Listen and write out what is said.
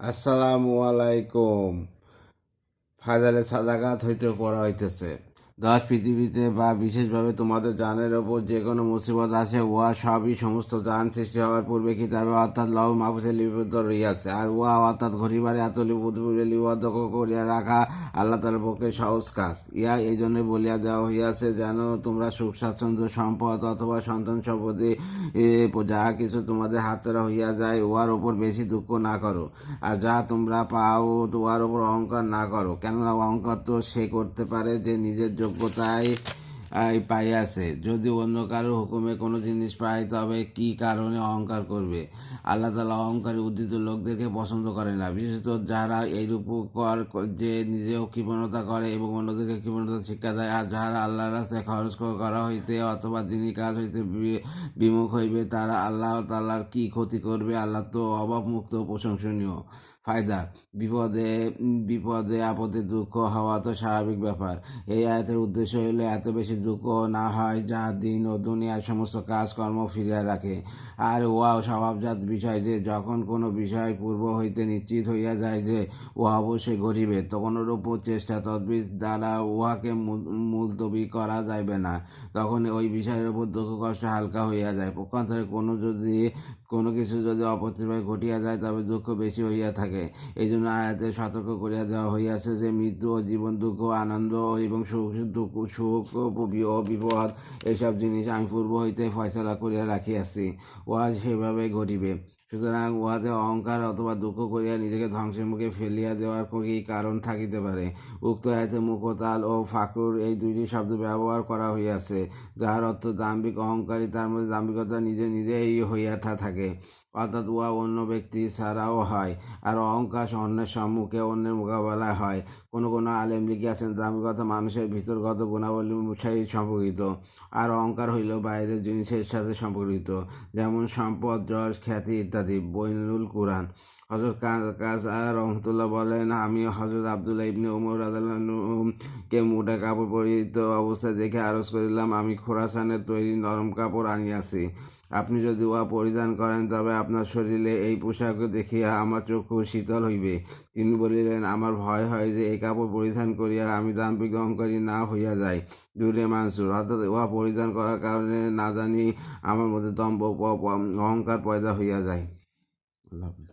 আসসালামু আলাইকুম। ফাজালে সাদাকাত হইতে পড়া হইতেছে। পৃথিবীতে বা বিশেষভাবে তোমাদের জানের ওপর যে কোনো মুসিবত আসে, উহা সবই সমস্ত জান সৃষ্টি হওয়ার পূর্বে কিতাবে অর্থাৎ লৌহ মাহফুজে লিপিবদ্ধ রহিয়াছে। আর উহা অর্থাৎ ঘড়িবারে এত পূর্বে লিপিবদ্ধ করিয়া রাখা আল্লাহ তাআলার পক্ষে সহজ কাজ। ইহা এই জন্য বলিয়া দেওয়া হইয়াছে যেন তোমরা সুখ স্বাচ্ছন্দ্য সম্পদ অথবা সন্তান সম্পত্তি যা কিছু তোমাদের হাতছাড়া হইয়া যায় উহার ওপর বেশি দুঃখ না করো, আর যা তোমরা পাও উহার ওপর অহংকার না করো, কেননা অহংকার তো সে করতে পারে যে নিজের যোগ্যতায় পাইয়াছে। যদি অন্য কারো হুকুমে কোনো জিনিস পায় তবে কি কারণে অহংকার করবে? আল্লাহ তাআলা অহংকারী উদ্ধৃত লোকদেরকে পছন্দ করে না, বিশেষত যারা এইরূপ যে নিজেও কৃপণতা করে এবং অন্যদেরকে কৃপণতা শিক্ষা দেয়। আর যারা আল্লাহর রাস্তায় খরচ করা হইতে অথবা দিনী কাজ হইতে বিমুখ হইবে তারা আল্লাহ তাআলার কি ক্ষতি করবে? আল্লাহ তো অভাবমুক্ত প্রশংসনীয়। ফায়দা: বিপদে বিপদে আপদে দুঃখ হওয়া তো স্বাভাবিক ব্যাপার। এই আয়াতের উদ্দেশ্য হইল এত বেশি দুঃখ না হয় যা দিন ও দুনিয়ার সমস্ত কাজকর্ম ফিরিয়া রাখে। আর উহা স্বভাবজাত বিষয় যে যখন কোনো বিষয় পূর্ব হইতে নিশ্চিত হইয়া যায় যে উহা অবশ্যই ঘটিবে, তখন ওরূপ চেষ্টা তদবির দ্বারা উহাকে মুলতবি করা যাইবে না। তখন ওই বিষয়ের উপর দুঃখ কষ্ট হালকা হইয়া যায়। পক্ষান্তরে কোনো কিছু যদি অপ্রতিভায় ঘটিয়া যায় তবে দুঃখ বেশি হইয়া থাকে। এই জন্য আয়াতে সতর্ক করিয়া দেওয়া হইয়াছে যে মৃত্যু ও জীবন, দুঃখ আনন্দ এবং সুখ ও বিপদ এইসব জিনিস আমি পূর্ব হইতে ফয়সালা করিয়া রাখিয়াছি, উহা সেভাবে ঘটিবে। সুতরাং উহাতে অহংকার অথবা দুঃখ করিয়া নিজেকে ধ্বংসের মুখে ফেলিয়া দেওয়ার কি কারণ থাকিতে পারে? উক্ত আয়াতে মুকতাল ও ফাকুর এই দুইটি শব্দ ব্যবহার করা হইয়াছে, যার অর্থ দাম্ভিক অহংকারী, তার মধ্যে দাম্ভিকতা নিজেই হইয়া থাকে, অর্থাৎ উহা অন্য ব্যক্তি ছাড়াও হয়। আর অহংকার অন্যের সম্মুখে অন্যের মোকাবেলায় হয়। কোনো আলেম লিখিয়াছেন, দাম্ভিকতা মানুষের ভিতরগত গুণাবলীর সাথে সম্পর্কিত, আর অহংকার হইল বাইরের জিনিসের সাথে সম্পর্কিত, যেমন সম্পদ, যশ, খ্যাতি ইত্যাদি। বৈনুল কুরআন। হযরত কাজা রহমতুল্লাহ বলেন, আমি হযরত আব্দুল্লাহ ইবনে উমর রাদিয়াল্লাহু কে মোটা কাপড় পরিহিত অবস্থায় দেখে আরজ করিলাম, আমি খোরাসানের তৈরি নরম কাপড় আনিয়াছি। আপনি যদি উহা পরিধান করেন তবে আপনার শরীরে এই পোশাক দেখিয়া আমার চক্ষু শীতল হইবে। তিনি বলিলেন, আমার ভয় হয় যে এই কাপড় পরিধান করিয়া আমি দাম্ভিক অহংকারী না হইয়া যাই। দুরে মানসুর, অর্থাৎ উহা পরিধান করার কারণে না জানি আমার মধ্যে দম্ভ অহংকার পয়দা হইয়া যায়। আল্লাহ হাফেজ।